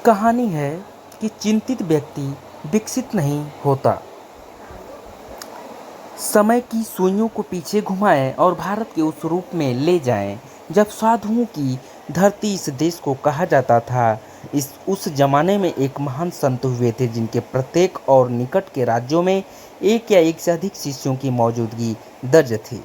कहानी है कि चिंतित व्यक्ति विकसित नहीं होता। समय की सुइयों को पीछे घुमाएं और भारत के उस रूप में ले जाएं जब साधुओं की धरती इस देश को कहा जाता था। इस उस जमाने में एक महान संत हुए थे जिनके प्रत्येक और निकट के राज्यों में एक या एक से अधिक शिष्यों की मौजूदगी दर्ज थी।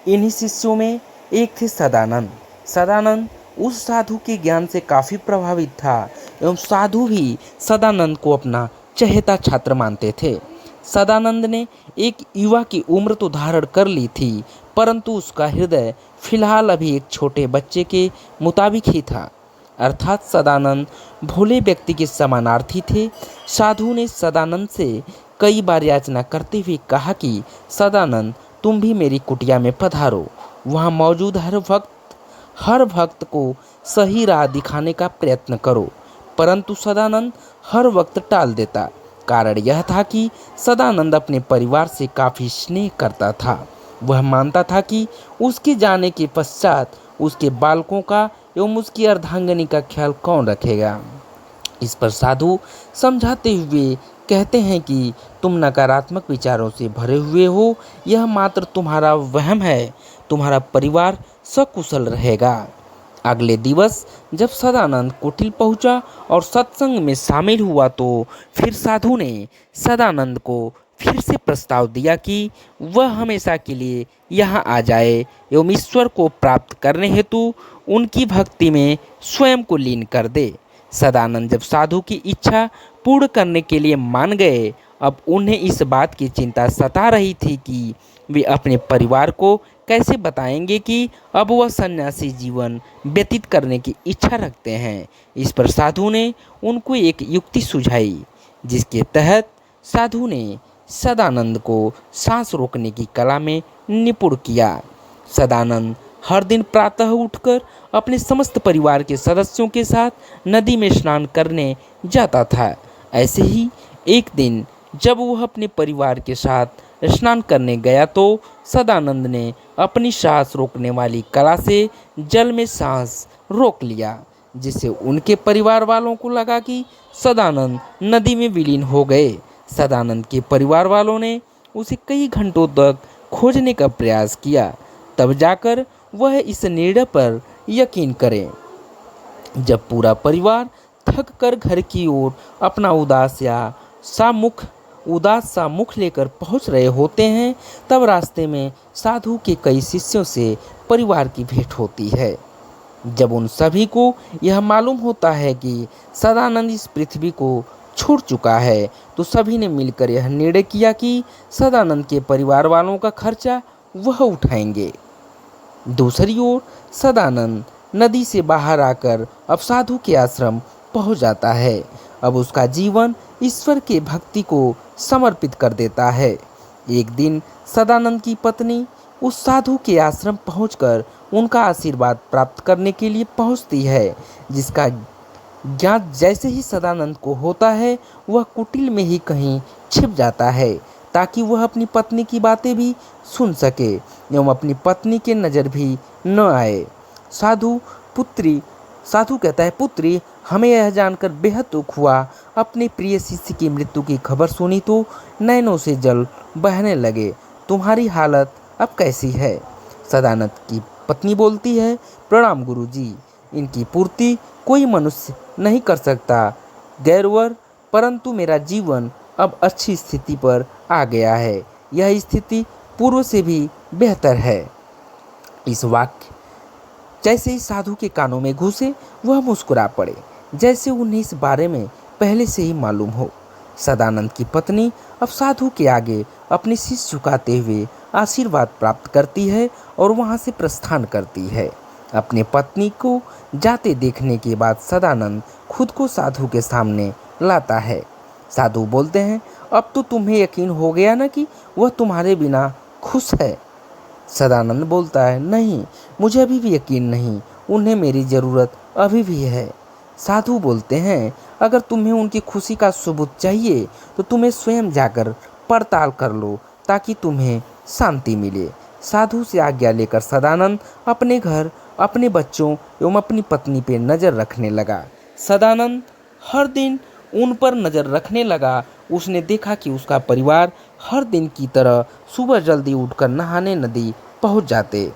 इन्हीं शिष्यों में एक थे सदानंद। सदानंद उस साधु के ज्ञान से काफ़ी प्रभावित था एवं साधु भी सदानंद को अपना चहेता छात्र मानते थे। सदानंद ने एक युवा की उम्र तो धारण कर ली थी, परंतु उसका हृदय फिलहाल अभी एक छोटे बच्चे के मुताबिक ही था। अर्थात सदानंद भोले व्यक्ति के समानार्थी थे। साधु ने सदानंद से कई बार याचना करते हुए कहा कि सदानंद, तुम भी मेरी कुटिया में पधारो। वहाँ मौजूद हर भक्त को सही राह दिखाने का प्रयत्न करो। परंतु सदानंद हर वक्त टाल देता। कारण यह था कि सदानंद अपने परिवार से काफ़ी स्नेह करता था। वह मानता था कि उसके जाने के पश्चात उसके बालकों का एवं उसकी अर्धांगिनी का ख्याल कौन रखेगा। इस पर साधु समझाते हुए कहते हैं कि तुम नकारात्मक विचारों से भरे हुए हो, यह मात्र तुम्हारा वहम है। तुम्हारा परिवार सकुशल रहेगा। अगले दिवस जब सदानंद कुटिल पहुंचा और सत्संग में शामिल हुआ तो फिर साधु ने सदानंद को फिर से प्रस्ताव दिया कि वह हमेशा के लिए यहाँ आ जाए एवं ईश्वर को प्राप्त करने हेतु उनकी भक्ति में स्वयं को लीन कर दे। सदानंद जब साधु की इच्छा पूर्ण करने के लिए मान गए, अब उन्हें इस बात की चिंता सता रही थी कि वे अपने परिवार को कैसे बताएंगे कि अब वह सन्यासी जीवन व्यतीत करने की इच्छा रखते हैं। इस पर साधु ने उनको एक युक्ति सुझाई, जिसके तहत साधु ने सदानंद को सांस रोकने की कला में निपुण किया। सदानंद हर दिन प्रातः उठकर अपने समस्त परिवार के सदस्यों के साथ नदी में स्नान करने जाता था। ऐसे ही एक दिन जब वह अपने परिवार के साथ स्नान करने गया तो सदानंद ने अपनी सांस रोकने वाली कला से जल में सांस रोक लिया, जिससे उनके परिवार वालों को लगा कि सदानंद नदी में विलीन हो गए। सदानंद के परिवार वालों ने उसे कई घंटों तक खोजने का प्रयास किया, तब जाकर वह इस निर्णय पर यकीन करें। जब पूरा परिवार थक कर घर की ओर अपना उदास सा मुख लेकर पहुंच रहे होते हैं, तब रास्ते में साधु के कई शिष्यों से परिवार की भेंट होती है। जब उन सभी को यह मालूम होता है कि सदानंद इस पृथ्वी को छोड़ चुका है, तो सभी ने मिलकर यह निर्णय किया कि सदानंद के परिवार वालों का खर्चा वह उठाएंगे। दूसरी ओर सदानंद नदी से बाहर आकर अब साधु के आश्रम पहुंच जाता है। अब उसका जीवन ईश्वर के भक्ति को समर्पित कर देता है। एक दिन सदानंद की पत्नी उस साधु के आश्रम पहुंचकर उनका आशीर्वाद प्राप्त करने के लिए पहुंचती है, जिसका ज्ञात जैसे ही सदानंद को होता है, वह कुटिल में ही कहीं छिप जाता है ताकि वह अपनी पत्नी की बातें भी सुन सके एवं अपनी पत्नी के नज़र भी न आए। साधु कहता है, पुत्री, हमें यह जानकर बेहद दुख हुआ। अपने प्रिय शिष्य की मृत्यु की खबर सुनी तो नैनों से जल बहने लगे। तुम्हारी हालत अब कैसी है? सदानंद की पत्नी बोलती है, प्रणाम गुरुजी, इनकी पूर्ति कोई मनुष्य नहीं कर सकता गैरवर, परंतु मेरा जीवन अब अच्छी स्थिति पर आ गया है। यह स्थिति पूर्व से भी बेहतर है। इस वाक्य जैसे ही साधु के कानों में घुसे, वह मुस्कुरा पड़े, जैसे उन्हें इस बारे में पहले से ही मालूम हो। सदानंद की पत्नी अब साधु के आगे अपनी शीश झुकाते हुए आशीर्वाद प्राप्त करती है और वहां से प्रस्थान करती है। अपने पत्नी को जाते देखने के बाद सदानंद खुद को साधु के सामने लाता है। साधु बोलते हैं, अब तो तुम्हें यकीन हो गया ना कि वह तुम्हारे बिना खुश है? सदानंद बोलता है, नहीं, मुझे अभी भी यकीन नहीं, उन्हें मेरी ज़रूरत अभी भी है। साधु बोलते हैं, अगर तुम्हें उनकी खुशी का सबूत चाहिए तो तुम्हें स्वयं जाकर पड़ताल कर लो ताकि तुम्हें शांति मिले। साधु से आज्ञा लेकर सदानंद अपने घर, अपने बच्चों एवं अपनी पत्नी पर नज़र रखने लगा। सदानंद हर दिन उन पर नज़र रखने लगा। उसने देखा कि उसका परिवार हर दिन की तरह सुबह जल्दी उठकर नहाने नदी पहुंच जाते,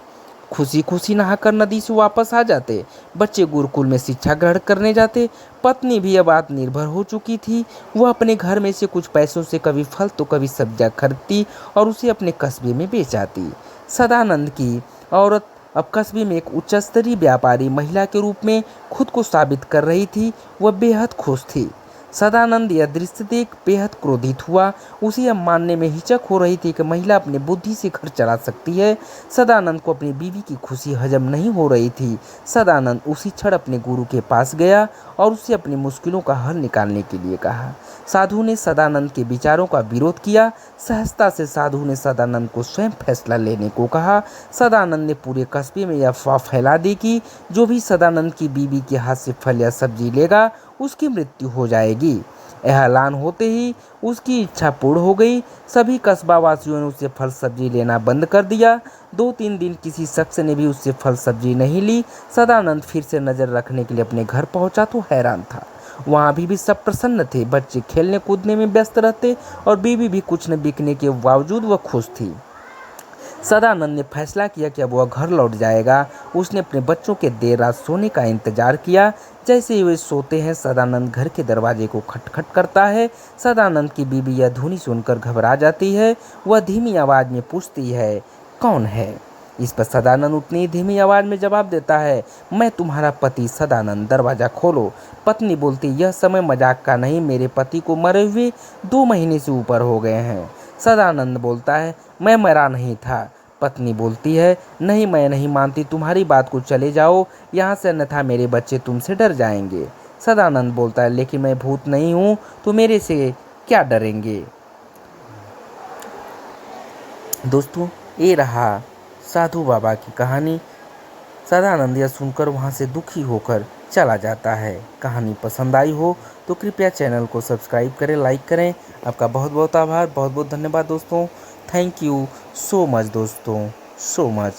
खुशी खुशी नहाकर नदी से वापस आ जाते। बच्चे गुरुकुल में शिक्षा ग्रहण करने जाते। पत्नी भी अब आत्मनिर्भर हो चुकी थी। वह अपने घर में से कुछ पैसों से कभी फल तो कभी सब्जियां खरीदती और उसे अपने कस्बे में बेच आती। सदानंद की औरत अब कस्बे में एक उच्च स्तरीय व्यापारी महिला के रूप में खुद को साबित कर रही थी। वह बेहद खुश थी। सदानंद यह दृश्य देख बेहद क्रोधित हुआ। उसे यह मानने में हिचक हो रही थी कि महिला अपनी बुद्धि से घर चला सकती है। सदानंद को अपनी बीवी की खुशी हजम नहीं हो रही थी। सदानंद उसी क्षण अपने गुरु के पास गया और उससे अपनी मुश्किलों का हल निकालने के लिए कहा। साधु ने सदानंद के विचारों का विरोध किया। सहजता से साधु ने सदानंद को स्वयं फैसला लेने को कहा। सदानंद ने पूरे कस्बे में यह अफवाह फैला दी कि जो भी सदानंद की बीवी के हाथ से फल या सब्जी लेगा उसकी मृत्यु हो जाएगी। यह ऐलान होते ही उसकी इच्छा पूर्ण हो गई। सभी कस्बावासियों ने उससे फल सब्जी लेना बंद कर दिया। 2-3 दिन किसी शख्स ने भी उससे फल सब्जी नहीं ली। सदानंद फिर से नजर रखने के लिए अपने घर पहुंचा तो हैरान था। वहाँ अभी भी सब प्रसन्न थे। बच्चे खेलने कूदने में व्यस्त रहते और बीवी भी कुछ न बिकने के बावजूद वह खुश थी। सदानंद ने फैसला किया कि अब वह घर लौट जाएगा। उसने अपने बच्चों के देर रात सोने का इंतजार किया। जैसे ही वे सोते हैं सदानंद घर के दरवाजे को खटखट करता है। सदानंद की बीवी यह ध्वनि सुनकर घबरा जाती है। वह धीमी आवाज़ में पूछती है, कौन है? इस पर सदानंद उतनी धीमी आवाज़ में जवाब देता है, मैं तुम्हारा पति सदानंद, दरवाज़ा खोलो। पत्नी बोलती, यह समय मजाक का नहीं, मेरे पति को मरे हुए 2 महीने से ऊपर हो गए हैं। सदानंद बोलता है, मैं मरा नहीं था। पत्नी बोलती है, नहीं, मैं नहीं मानती तुम्हारी बात को, चले जाओ यहाँ से, अन्यथा मेरे बच्चे तुमसे डर जाएंगे। सदानंद बोलता है, लेकिन मैं भूत नहीं हूँ तो मेरे से क्या डरेंगे। दोस्तों, ये रहा साधु बाबा की कहानी। सदानंद यह सुनकर वहाँ से दुखी होकर चला जाता है। कहानी पसंद आई हो तो कृपया चैनल को सब्सक्राइब करें, लाइक करें। आपका बहुत बहुत आभार, बहुत बहुत धन्यवाद दोस्तों। थैंक यू सो मच दोस्तों, सो मच।